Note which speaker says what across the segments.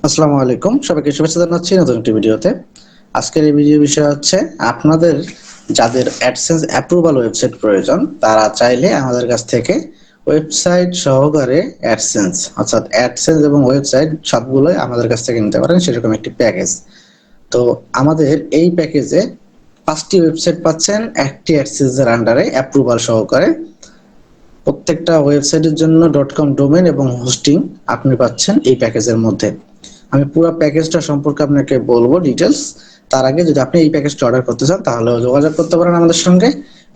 Speaker 1: আসসালামু আলাইকুম, সবাইকে শুভেচ্ছা জানাচ্ছি নতুন একটি ভিডিওতে। আজকের এই ভিডিও বিষয় হচ্ছে আপনাদের যাদের অ্যাডসেন্স অ্যাপ্রুভাল ওয়েবসাইট প্রয়োজন তারা চাইলে আমাদের কাছ থেকে ওয়েবসাইট সহকারে অ্যাডসেন্স অর্থাৎ অ্যাডসেন্স এবং ওয়েবসাইট সবগুলোই আমাদের কাছ থেকে নিতে পারেন, সেরকম একটি প্যাকেজ। তো আমাদের এই প্যাকেজে 5টি ওয়েবসাইট পাচ্ছেন একটি অ্যাডসেন্সের আন্ডারে অ্যাপ্রুভাল সহকারে। প্রত্যেকটা ওয়েবসাইটের জন্য .com ডোমেন এবং হোস্টিং আপনি পাচ্ছেন এই প্যাকেজের মধ্যে। আমি পুরো প্যাকেজটা সম্পর্কে আপনাকে বলবো ডিটেলস। তার আগে যদি আপনি এই প্যাকেজটা অর্ডার করতে চান তাহলে যোগাযোগ করতে পারেন আমাদের সঙ্গে।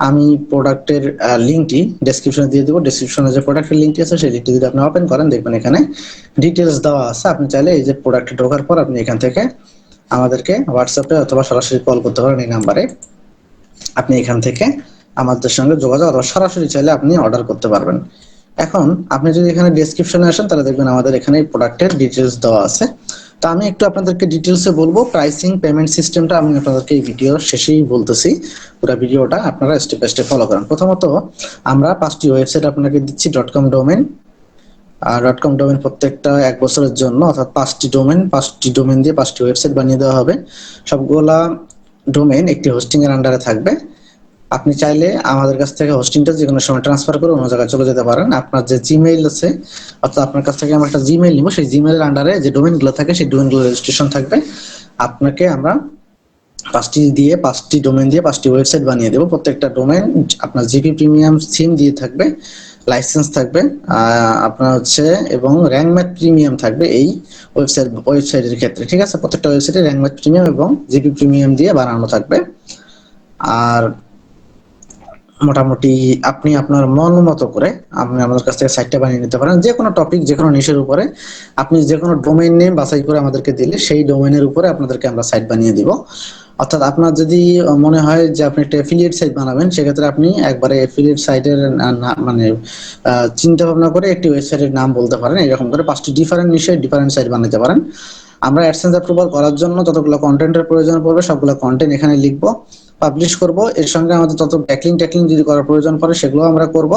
Speaker 1: আমি প্রোডাক্টের লিঙ্কটি ডেসক্রিপশনে দিয়ে দেবো। ডেসক্রিপশনে যে প্রোডাক্টের লিঙ্কটি আছে সেই লিঙ্কটি যদি আপনি ওপেন করেন দেখবেন এখানে ডিটেলস দেওয়া আছে। আপনি চাইলে এই যে প্রোডাক্টে ঢোকার পর আপনি এখান থেকে আমাদেরকে হোয়াটসঅ্যাপে অথবা সরাসরি কল করতে পারেন এই নাম্বারে। আপনি এখান থেকে আমাদের সঙ্গে যোগাযোগ অথবা সরাসরি চাইলে আপনি অর্ডার করতে পারবেন। এখন আপনি যদি এখানে ডেসক্রিপশনে আসেন তাহলে দেখবেন আমাদের এখানে প্রোডাক্টের ডিটেলস দেওয়া আছে। তো আমি একটু আপনাদেরকে ডিটেলসে বলবো। প্রাইসিং পেমেন্ট সিস্টেমটা আমি আপনাদেরকে এই ভিডিওর শেষেই বলতেছি। পুরো ভিডিওটা আপনারা স্টেপ বাই স্টেপ ফলো করেন। প্রথমত আমরা 5টি ওয়েবসাইট আপনাকে দিচ্ছি .com ডোমেন। আর .com ডোমেন প্রত্যেকটা 1 বছরের জন্য, অর্থাৎ 5টি ডোমেন দিয়ে 5টি ওয়েবসাইট বানিয়ে দেওয়া হবে। সবগুলা ডোমেন একটি হোস্টিং এর আন্ডারে থাকবে। আপনি চাইলে আমাদের কাছ থেকে হোস্টিংটা যে কোনো সময় ট্রান্সফার করে অন্য জায়গায় চলে যেতে পারেন। আপনার যে জিমেইল আছে, অর্থাৎ আপনার কাছ থেকে আমরা একটা জিমেইল নিব, সেই জিমেইলের আন্ডারে যে ডোমেনগুলো থাকে সেই ডোমেনগুলো রেজিস্ট্রেশন থাকবে। আপনাকে আমরা 5টি ডোমেন দিয়ে 5টি ওয়েবসাইট বানিয়ে দেবো। প্রত্যেকটা ডোমেন আপনার জিপি প্রিমিয়াম থিম দিয়ে থাকবে, লাইসেন্স থাকবে আপনার হচ্ছে, এবং র্যাঙ্কম্যাট প্রিমিয়াম থাকবে এই ওয়েবসাইটের ক্ষেত্রে। ঠিক আছে, প্রত্যেকটা ওয়েবসাইটে র্যাঙ্কম্যাট প্রিমিয়াম এবং জিপি প্রিমিয়াম দিয়ে বানানো থাকবে। আর মোটামুটি আপনি আপনার মন মতো করে আপনি আমাদের কাছ থেকে সাইটটা বানিয়ে নিতে পারেন। যে কোনো টপিক, যে কোনো নিশের উপরে আপনি যে কোনো ডোমেইন নেম বাছাই করে আমাদেরকে দিলে সেই ডোমেইনের উপরে আপনাদেরকে আমরা সাইট বানিয়ে দিব। অর্থাৎ আপনার যদি মনে হয় যে আপনি একটা অ্যাফিলিয়েট সাইট বানাবেন, সেক্ষেত্রে আপনি একবারে অ্যাফিলিয়েট সাইটের মানে চিন্তা ভাবনা করে একটি ওয়েবসাইটের নাম বলতে পারেন। এরকম করে 5টি ডিফারেন্ট নিশে ডিফারেন্ট সাইট বানাতে পারেন। আমরা অ্যাডসেন্স অ্যাপ্রুভাল করার জন্য যতগুলো কন্টেন্টের প্রয়োজন পড়বে সবগুলো কন্টেন্ট এখানে লিখবো, পাবলিশ করব। এর সঙ্গে আমাদের তত ব্যাকলিং ট্যাকলিং যদি করার প্রয়োজন পড়ে সেগুলো আমরা করব।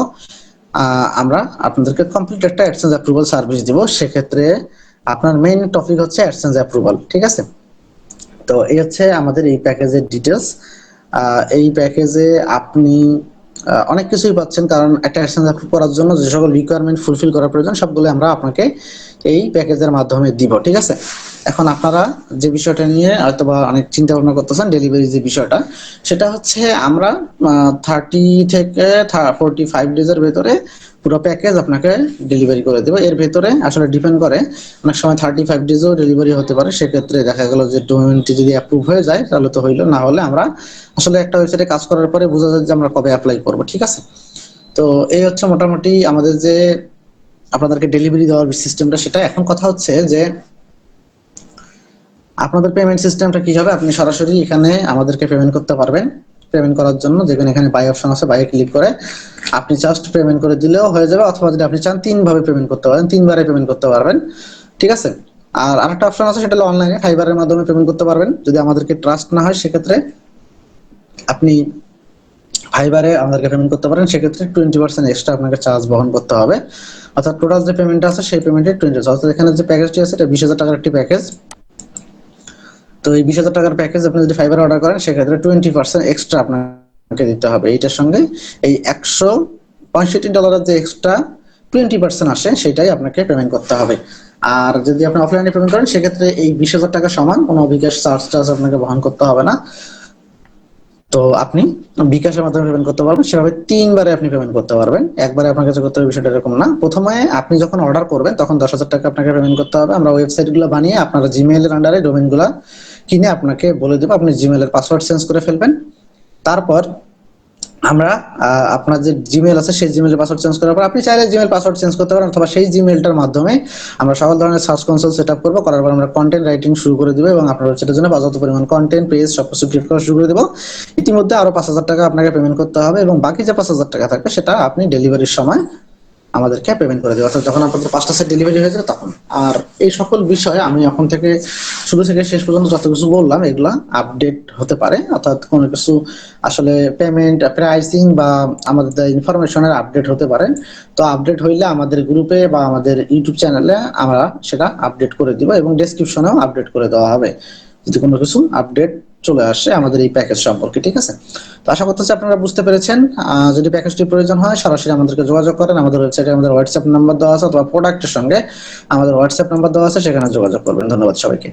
Speaker 1: আমরা আপনাদেরকে কমপ্লিট একটা অ্যাডসেন্স অ্যাপ্রুভাল সার্ভিস দিব। সেক্ষেত্রে আপনার মেইন টপিক হচ্ছে অ্যাডসেন্স অ্যাপ্রুভাল। ঠিক আছে, তো এই হচ্ছে আমাদের এই প্যাকেজের ডিটেলস। এই প্যাকেজে আপনি অনেক কিছুই পাচ্ছেন, কারণ একটা অ্যাডসেন্স অ্যাপ্রুভ করার জন্য যে সকল রিকোয়ারমেন্ট ফুলফিল করা প্রয়োজন সবগুলো আমরা আপনাকে এই প্যাকেজের মাধ্যমে দিব। ঠিক আছে, এখন আপনারা যে বিষয়টা নিয়ে হয়তোবা অনেক চিন্তা ভাবনা করতেছেন, ডেলিভারি যে বিষয়টা, সেটা হচ্ছে আমরা 30 থেকে 45 ডেজের ভেতরে পুরো প্যাকেজ আপনাকে ডেলিভারি করে দেবো। এর ভেতরে আসলে ডিপেন্ড করে, অনেক সময় 35 ডেজেও ডেলিভারি হতে পারে। সেক্ষেত্রে দেখা গেল যে ডোমেনটি যদি অ্যাপ্রুভ হয়ে যায় তাহলে তো হইলো, না হলে আমরা আসলে একটা ওয়েবসাইটে কাজ করার পরে বোঝা যায় যে আমরা কবে অ্যাপ্লাই করবো। ঠিক আছে, তো এই হচ্ছে মোটামুটি আমাদের যে আপনাদেরকে ডেলিভারি দেওয়ার সিস্টেমটা। সেটা এখন কথা হচ্ছে যে আপনাদের পেমেন্ট সিস্টেমটা কি হবে। আপনি সরাসরি এখানে আমাদেরকে পেমেন্ট করতে পারবেন। পেমেন্ট করার জন্য যেখানে এখানে বাই অপশন আছে, বাইয়ে ক্লিক করে আপনি জাস্ট পেমেন্ট করে দিলেও হয়ে যাবে, অথবা যদি আপনি চান 3 ভাবে পেমেন্ট করতে পারেন, 3বারে পেমেন্ট করতে পারবেন। ঠিক আছে, আর আরেকটা অপশন আছে, সেটা হলো অনলাইনে ফাইবারের মাধ্যমে পেমেন্ট করতে পারবেন। যদি আমাদেরকে ট্রাস্ট না হয় সেক্ষেত্রে আপনি ফাইবারে আমাদেরকে পেমেন্ট করতে পারেন। সেক্ষেত্রে 20% এক্সট্রা আপনাকে চার্জ বহন করতে হবে। অর্থাৎ টোটাল যে পেমেন্ট আছে সেই পেমেন্টের 20%। অর্থাৎ এখানে যে প্যাকেজটি আছে এটা 20,000 টাকার একটি প্যাকেজ। তো এই 20,000 টাকার প্যাকেজ আপনি যদি ফাইবার অর্ডার করেন সেক্ষেত্রে 20% এক্সট্রা আপনাকে দিতে হবে। এইটার সঙ্গে এই $165 যে এক্সট্রা 20% আসে সেটাই আপনাকে পেমেন্ট করতে হবে। আর যদি আপনি অফলাইনে পেমেন্ট করেন সেক্ষেত্রে এই 20,000 টাকা সমান কোনো বিকাশ চার্জ আপনাকে বহন করতে হবে না। তো আপনি বিকাশের মাধ্যমে পেমেন্ট করতে পারবেন। সেভাবে 3বারে আপনি পেমেন্ট করতে পারবেন। একবারে আপনার কাছে করতে হবে বিষয়টা এরকম না। প্রথমে আপনি যখন অর্ডার করবেন তখন 10,000 টাকা আপনাকে পেমেন্ট করতে হবে। আমরা ওয়েবসাইটগুলো বানিয়ে আপনার জিমেইলের আন্ডারে ডোমেনগুলো কিনে আপনাকে বলে দেবো, আপনি জিমেইলের পাসওয়ার্ড চেঞ্জ করে ফেলবেন। তারপর আমরা আপনার যে জিমেইল আছে সেই জিমেইলের পাসওয়ার্ড চেঞ্জ করার পর আপনি চাইলে জিমেইল পাসওয়ার্ড চেঞ্জ করতে পারেন, অথবা সেই জিমেইলটার মাধ্যমে আমরা সকল ধরনের সার্চ কনসোল সেট আপ করবো। করার পর আমরা কন্টেন্ট রাইটিং শুরু করে দেবো এবং আপনার ওয়েবসাইটের জন্য পর্যাপ্ত পরিমাণ কন্টেন্ট, পেজ সবকিছু ক্রিয়েট করা শুরু করে দেবো। ইতিমধ্যে আরো 5,000 টাকা আপনাকে পেমেন্ট করতে হবে এবং বাকি যে 5,000 টাকা থাকবে সেটা আপনি ডেলিভারির সময় আমাদেরকে পেমেন্ট করে দেবে, অর্থাৎ যখন আপনাদের 5টা সেট ডেলিভারি হয়ে যায় তখন। আর এই সকল বিষয় আমি এখন থেকে শুরু থেকে শেষ পর্যন্ত যত কিছু বললাম এগুলা আপডেট হতে পারে, অর্থাৎ কোনো কিছু আসলে পেমেন্ট প্রাইসিং বা আমাদের ইনফরমেশনের আপডেট হতে পারে। তো আপডেট হইলে আমাদের গ্রুপে বা আমাদের ইউটিউব চ্যানেলে আমরা সেটা আপডেট করে দিব এবং ডেসক্রিপশনেও আপডেট করে দেওয়া হবে যদি কোনো কিছু আপডেট চলে আসে আমাদের এই প্যাকেজ সম্পর্কে, ঠিক আছে? তো আশা করতেছি আপনারা বুঝতে পেরেছেন। যদি প্যাকেজটি প্রয়োজন হয় সরাসরি আমাদেরকে যোগাযোগ করেন, আমাদের ওয়েবসাইটে আমাদের হোয়াটসঅ্যাপ নাম্বার দেওয়া আছে, অথবা প্রোডাক্টের সঙ্গে আমাদের হোয়াটসঅ্যাপ নাম্বার দেওয়া আছে, সেখানে যোগাযোগ করবেন। ধন্যবাদ সবাইকে।